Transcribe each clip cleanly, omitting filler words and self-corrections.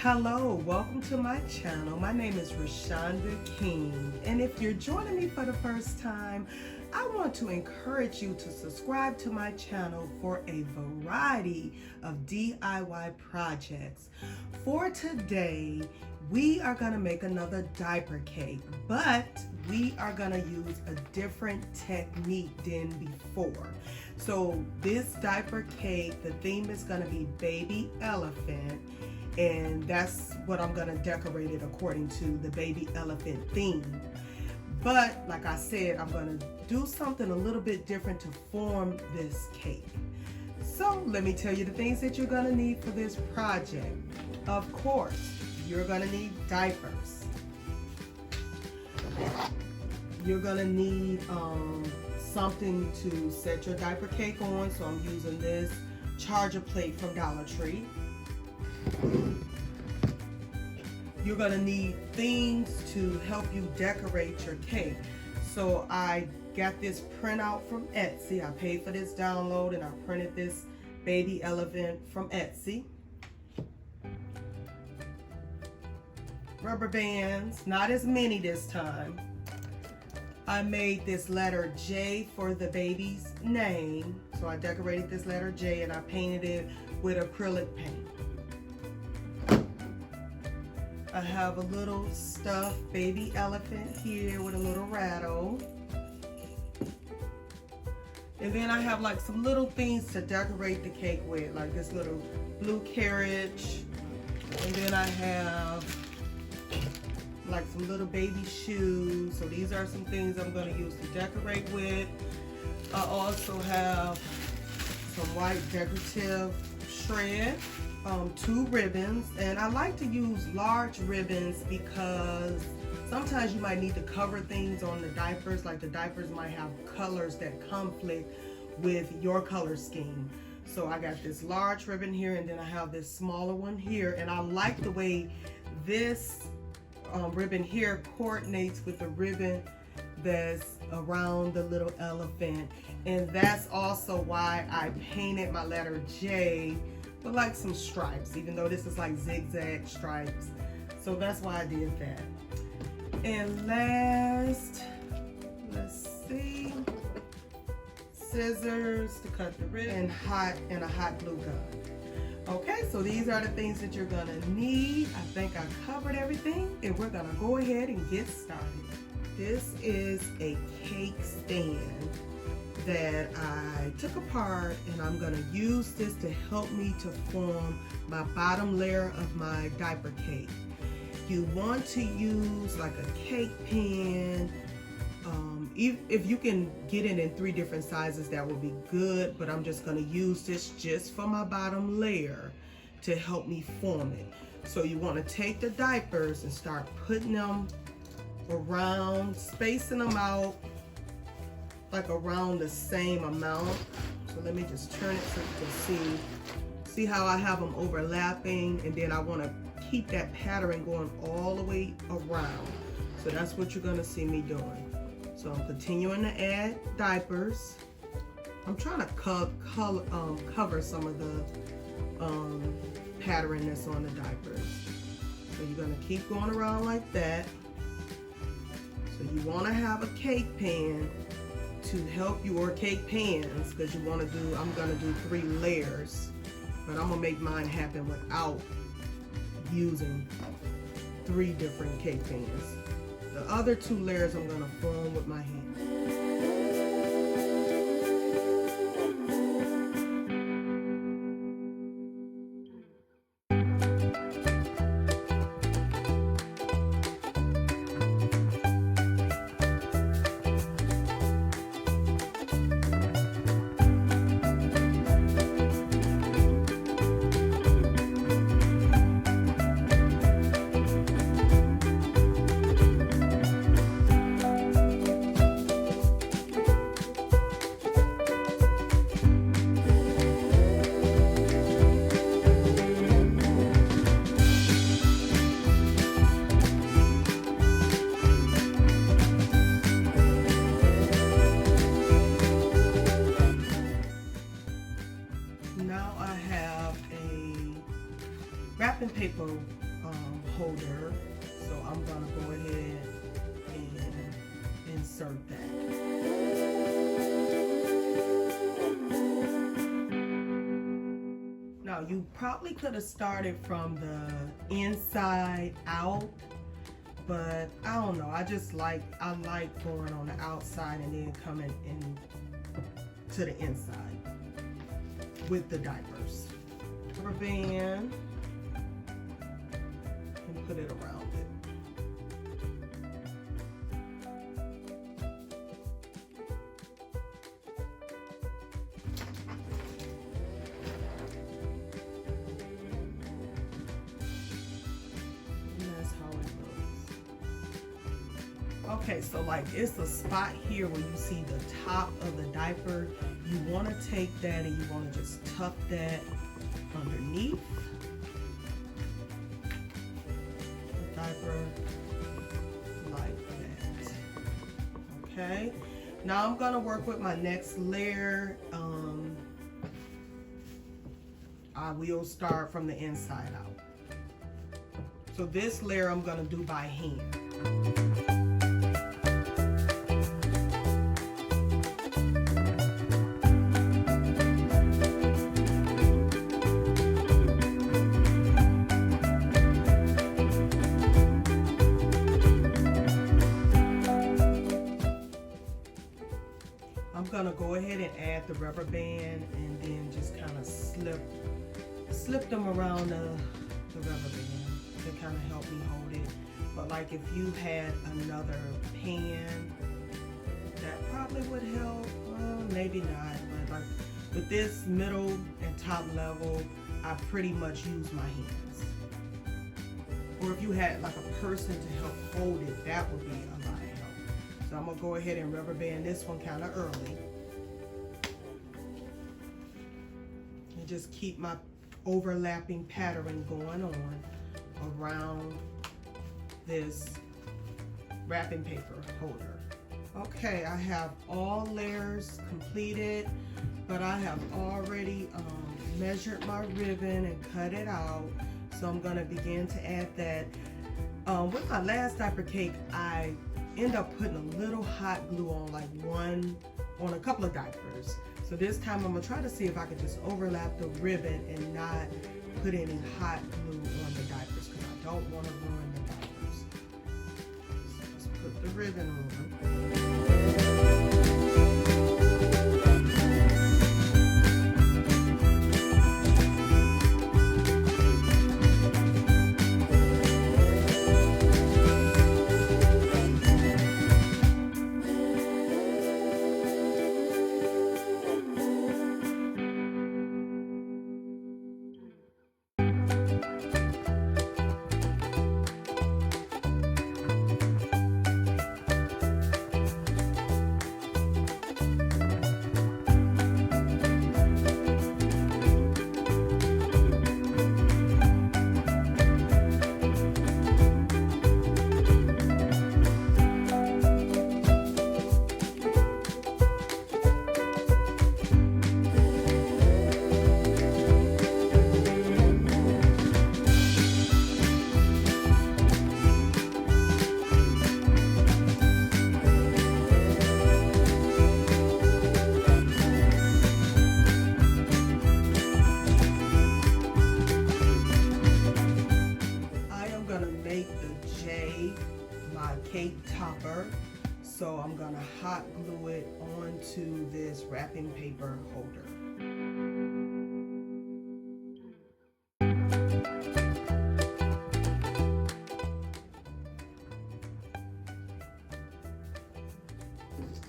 Hello, welcome to my channel. My name is Rashonda King, and if you're joining me for the first time, I want to encourage you to subscribe to my channel for a variety of DIY projects. For today, we are going to make another diaper cake, but we are going to use a different technique than before. So this diaper cake, the theme is going to be baby elephant, and that's what I'm going to decorate it according to the baby elephant theme. But like I said, I'm going to do something a little bit different to form this cake. So let me tell you the things that you're going to need for this project. Of course, you're going to need diapers. You're going to need something to set your diaper cake on. So I'm using this charger plate from Dollar Tree. You're going to need things to help you decorate your cake. So I got this printout from Etsy. I paid for this download and I printed this baby elephant from Etsy. Rubber bands, not as many this time. I made this letter J for the baby's name. So I decorated this letter J and I painted it with acrylic paint. I have a little stuffed baby elephant here with a little rattle. And then I have like some little things to decorate the cake with, like this little blue carriage. And then I have like some little baby shoes. So these are some things I'm going to use to decorate with. I also have some white decorative shred. 2 ribbons, and I like to use large ribbons because sometimes you might need to cover things on the diapers, like the diapers might have colors that conflict with your color scheme. So I got this large ribbon here, and then I have this smaller one here, and I like the way this ribbon here coordinates with the ribbon that's around the little elephant, and that's also why I painted my letter J but like some stripes, even though this is like zigzag stripes. So that's why I did that. And last, let's see, scissors to cut the ribbon, and a hot glue gun. Okay, so these are the things that you're gonna need. I think I covered everything, and we're gonna go ahead and get started. This is a cake stand that I took apart, and I'm going to use this to help me to form my bottom layer of my diaper cake. You want to use like a cake pan. If you can get it in 3 different sizes, that would be good, but I'm just going to use this just for my bottom layer to help me form it. So you want to take the diapers and start putting them around, spacing them out like around the same amount. So let me just turn it so you can see how I have them overlapping, and then I want to keep that pattern going all the way around. So that's what you're going to see me doing. So I'm continuing to add diapers. I'm trying to cover some of the pattern that's on the diapers. So you're going to keep going around like that. So you want to have a cake pan to help you, or cake pans, because you want to do, I'm going to do 3 layers, but I'm going to make mine happen without using 3 different cake pans. The other 2 layers I'm going to form with my hand. wrapping paper holder. So I'm gonna go ahead and insert that. Now you probably could have started from the inside out, but I don't know, I like going on the outside and then coming in to the inside with the diapers. Rubber band and put it around it. Okay, so like it's a spot here where you see the top of the diaper. You want to take that and you want to just tuck that underneath the diaper like that. Okay, now I'm going to work with my next layer. I will start from the inside out. So this layer I'm going to do by hand. I'm gonna go ahead and add the rubber band and then just kind of slip them around the rubber band to kind of help me hold it. But like if you had another pan, that probably would help. Maybe not, but like with this middle and top level, I pretty much use my hands. Or if you had like a person to help hold it, that would be a lot of help. So I'm gonna go ahead and rubber band this one kind of early. And just keep my overlapping pattern going on around this wrapping paper holder. Okay, I have all layers completed, but I have already measured my ribbon and cut it out. So I'm gonna begin to add that. With my last diaper cake, I end up putting a little hot glue on a couple of diapers. So this time I'm gonna try to see if I could just overlap the ribbon and not put any hot glue on the diapers because I don't want to ruin the diapers. So let's put the ribbon on. Cake topper, so I'm gonna hot glue it onto this wrapping paper holder.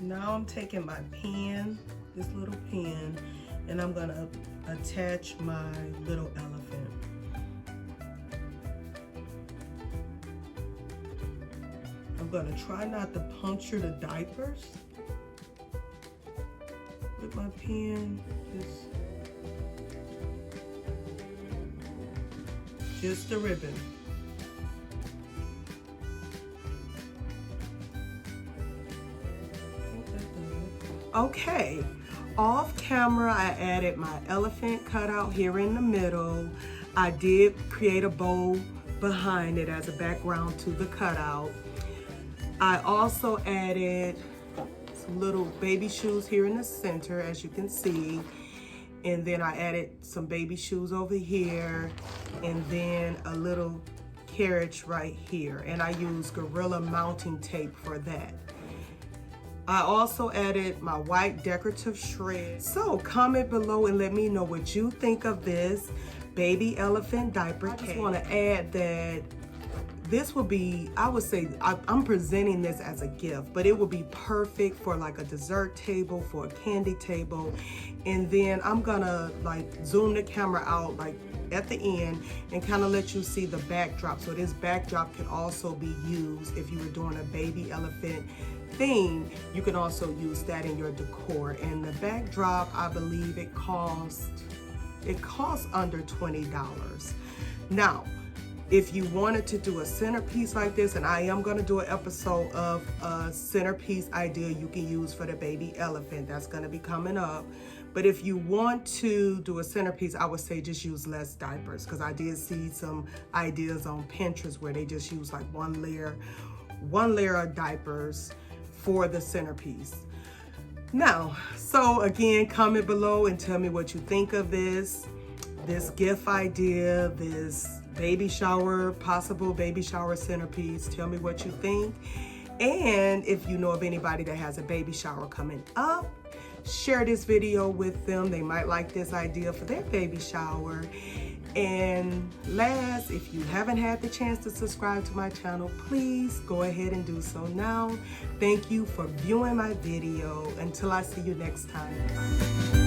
Now I'm taking my pen, this little pen, and I'm gonna attach my little elephant. I'm gonna try not to puncture the diapers with my pen, just the ribbon. Okay, off camera I added my elephant cutout here in the middle. I did create a bow behind it as a background to the cutout. I also added some little baby shoes here in the center, as you can see. And then I added some baby shoes over here, and then a little carriage right here. And I used Gorilla mounting tape for that. I also added my white decorative shred. So comment below and let me know what you think of this baby elephant diaper cake. I just want to add that this will be, I would say, I'm presenting this as a gift, but it will be perfect for like a dessert table, for a candy table. And then I'm gonna like zoom the camera out like at the end and kind of let you see the backdrop. So this backdrop can also be used if you were doing a baby elephant theme. You can also use that in your decor. And the backdrop, I believe it costs under $20. Now, if you wanted to do a centerpiece like this, and I am going to do an episode of a centerpiece idea you can use for the baby elephant, that's going to be coming up. But if you want to do a centerpiece, I would say just use less diapers, because I did see some ideas on Pinterest where they just use like one layer of diapers for the centerpiece. Now, so again, comment below and tell me what you think of this gift idea, this baby shower, possible baby shower centerpiece. Tell me what you think. And if you know of anybody that has a baby shower coming up, share this video with them. They might like this idea for their baby shower. And last, if you haven't had the chance to subscribe to my channel, please go ahead and do so now. Thank you for viewing my video. Until I see you next time. Bye.